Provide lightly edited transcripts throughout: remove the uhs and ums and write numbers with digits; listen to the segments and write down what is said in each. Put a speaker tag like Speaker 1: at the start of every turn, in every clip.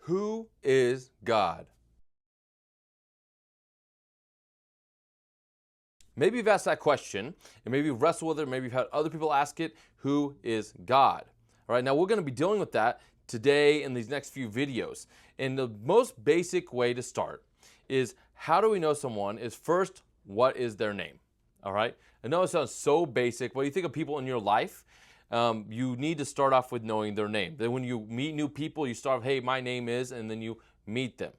Speaker 1: Who is God? Maybe you've asked that question, and maybe you've wrestled with it, maybe you've had other people ask it. Who is God? All right, now we're going to be dealing with that today in these next few videos. And the most basic way to start is, how do we know someone is first, what is their name? All right, I know it sounds so basic. When you think of people in your life, you need to start off with knowing their name. Then when you meet new people, you start, hey, my name is, and then you meet them.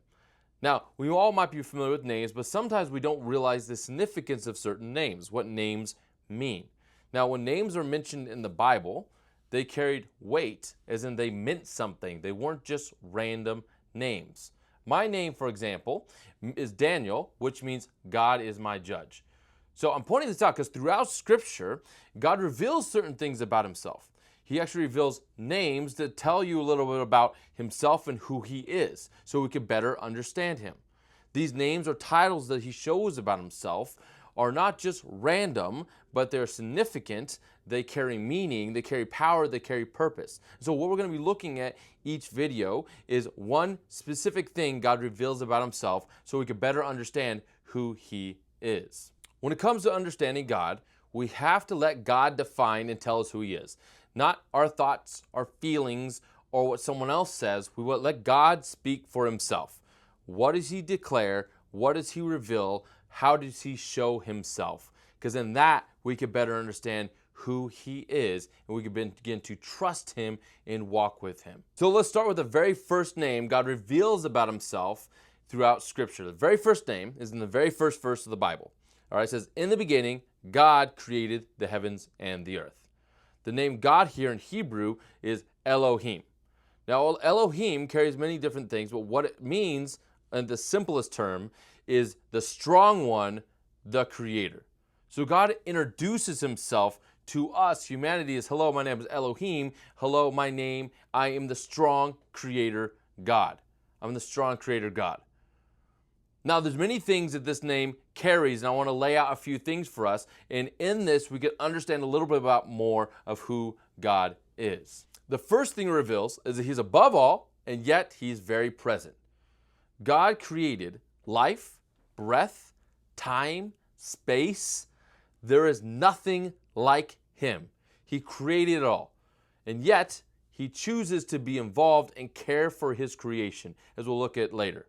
Speaker 1: Now, we all might be familiar with names, but sometimes we don't realize the significance of certain names, what names mean. Now, when names are mentioned in the Bible, they carried weight, as in they meant something. They weren't just random names. My name, for example, is Daniel, which means God is my judge. So I'm pointing this out because throughout Scripture, God reveals certain things about himself. He actually reveals names that tell you a little bit about himself and who he is, so we can better understand him. These names or titles that he shows about himself are not just random, but they're significant. They carry meaning, they carry power, they carry purpose. So what we're going to be looking at each video is one specific thing God reveals about himself so we can better understand who he is. When it comes to understanding God, we have to let God define and tell us who he is. Not our thoughts, our feelings, or what someone else says. We will let God speak for himself. What does he declare? What does he reveal? How does he show himself? Because in that, we can better understand who he is, and we can begin to trust him and walk with him. So let's start with the very first name God reveals about himself throughout Scripture. The very first name is in the very first verse of the Bible. All right, it says, in the beginning, God created the heavens and the earth. The name God here in Hebrew is Elohim. Now, Elohim carries many different things, but what it means in the simplest term is the strong one, the creator. So God introduces himself to us, humanity, as, hello, my name is Elohim. Hello, my name, I am the strong creator God. I'm the strong creator God. Now, there's many things that this name carries, and I want to lay out a few things for us. And in this, we can understand a little bit about more of who God is. The first thing it reveals is that he's above all, and yet he's very present. God created life, breath, time, space. There is nothing like him. He created it all. And yet, he chooses to be involved and care for his creation, as we'll look at later.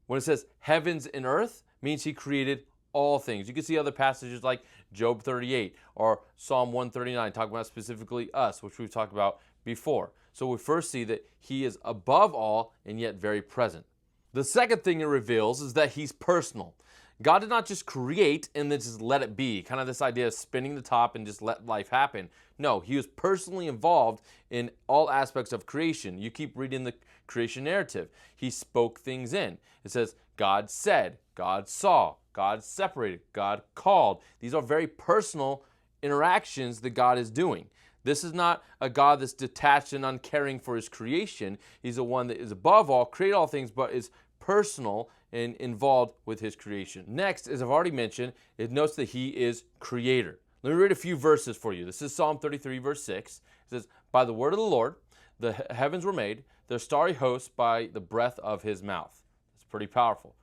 Speaker 1: When it says heavens and earth, means he created all things. You can see other passages like Job 38 or Psalm 139 talking about specifically us, which we've talked about before. So we first see that he is above all and yet very present. The second thing it reveals is that he's personal. God did not just create and then just let it be, kind of this idea of spinning the top and just let life happen. No, he was personally involved in all aspects of creation. You keep reading the creation narrative. He spoke things in. It says, God said, God saw, God separated, God called. These are very personal interactions that God is doing. This is not a God that's detached and uncaring for his creation. He's the one that is above all, created all things, but is personal and involved with his creation. Next, as I've already mentioned, it notes that he is creator. Let me read a few verses for you. This is Psalm 33, verse 6. It says, by the word of the Lord, the heavens were made, their starry hosts by the breath of his mouth. It's pretty powerful.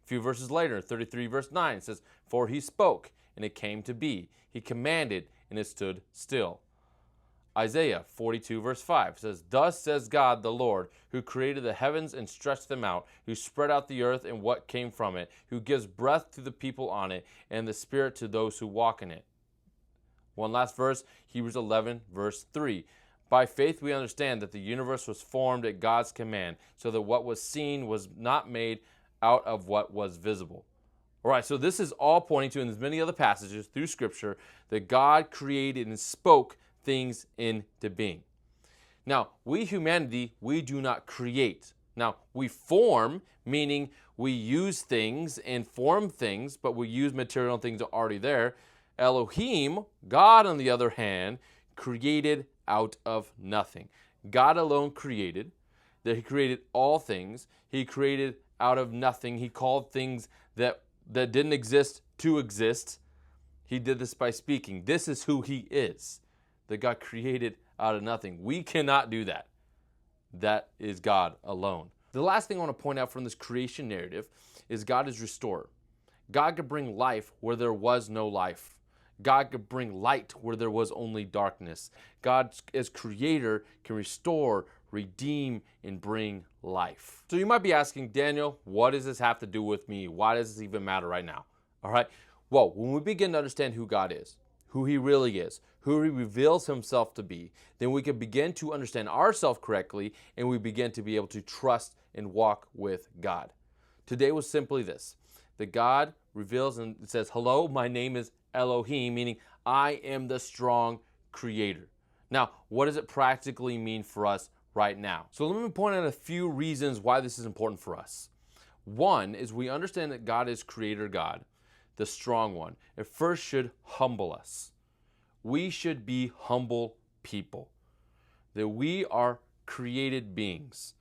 Speaker 1: A few verses later, 33, verse 9, it says, for he spoke, and it came to be. He commanded, and it stood still. Isaiah 42, verse 5 says, thus says God the Lord, who created the heavens and stretched them out, who spread out the earth and what came from it, who gives breath to the people on it, and the spirit to those who walk in it. One last verse, Hebrews 11, verse 3. By faith we understand that the universe was formed at God's command, so that what was seen was not made out of what was visible. All right, so this is all pointing to, and there's many other passages through Scripture, that God created and spoke things into being. Now, we humanity, we do not create. Now, we form, meaning we use things and form things, but we use material things that are already there. Elohim, God on the other hand, created out of nothing. God alone created, that he created all things. He created out of nothing. He called things that didn't exist to exist. He did this by speaking. This is who he is, that God created out of nothing. We cannot do that. That is God alone. The last thing I want to point out from this creation narrative is God is restorer. God could bring life where there was no life. God could bring light where there was only darkness. God, as creator, can restore, redeem, and bring life. So you might be asking, Daniel, what does this have to do with me? Why does this even matter right now? All right. Well, when we begin to understand who God is, who he really is, who he reveals himself to be, then we can begin to understand ourselves correctly, and we begin to be able to trust and walk with God. Today was simply this, that God reveals and says, hello, my name is Elohim, meaning I am the strong creator. Now, what does it practically mean for us right now? So let me point out a few reasons why this is important for us. One is we understand that God is creator God, the strong one. It first should humble us. We should be humble people. That we are created beings.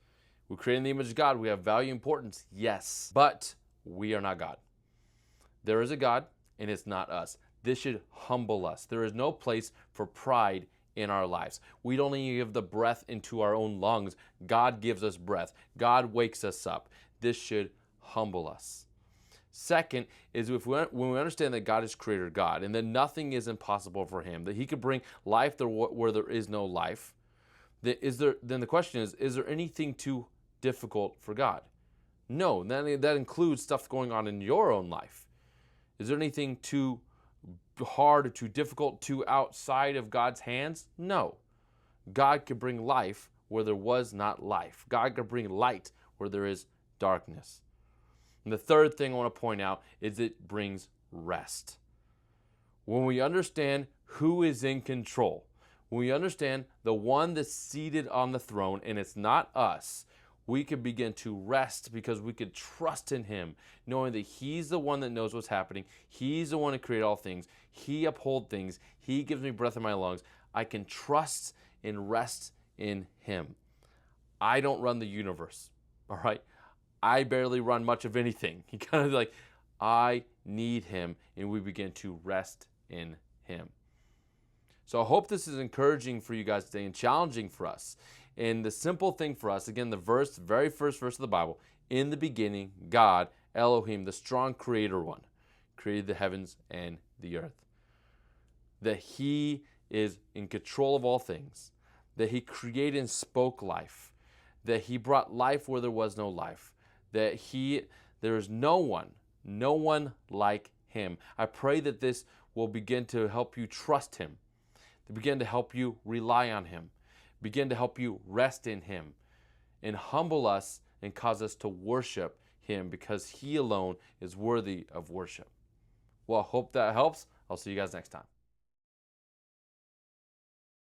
Speaker 1: We're created in the image of God. We have value and importance, yes, but we are not God. There is a God, and it's not us. This should humble us. There is no place for pride in our lives. We don't even give the breath into our own lungs. God gives us breath. God wakes us up. This should humble us. Second is when we understand that God is creator God and that nothing is impossible for him, that he could bring life where there is no life, then the question is there anything too difficult for God? No, that includes stuff going on in your own life. Is there anything too hard or too difficult, too outside of God's hands? No. God could bring life where there was not life. God could bring light where there is darkness. And the third thing I want to point out is it brings rest. When we understand who is in control, when we understand the one that's seated on the throne and it's not us, we could begin to rest because we could trust in him, knowing that he's the one that knows what's happening. He's the one who created all things. He upholds things. He gives me breath in my lungs. I can trust and rest in him. I don't run the universe, all right? I barely run much of anything. He kind of like, I need him, and we begin to rest in him. So I hope this is encouraging for you guys today and challenging for us. And the simple thing for us, again, the very first verse of the Bible, in the beginning, God, Elohim, the strong creator one, created the heavens and the earth. That he is in control of all things. That he created and spoke life. That he brought life where there was no life. That there is no one like him. I pray that this will begin to help you trust him. To begin to help you rely on him. Begin to help you rest in him and humble us and cause us to worship him because he alone is worthy of worship. Well, I hope that helps. I'll see you guys next time.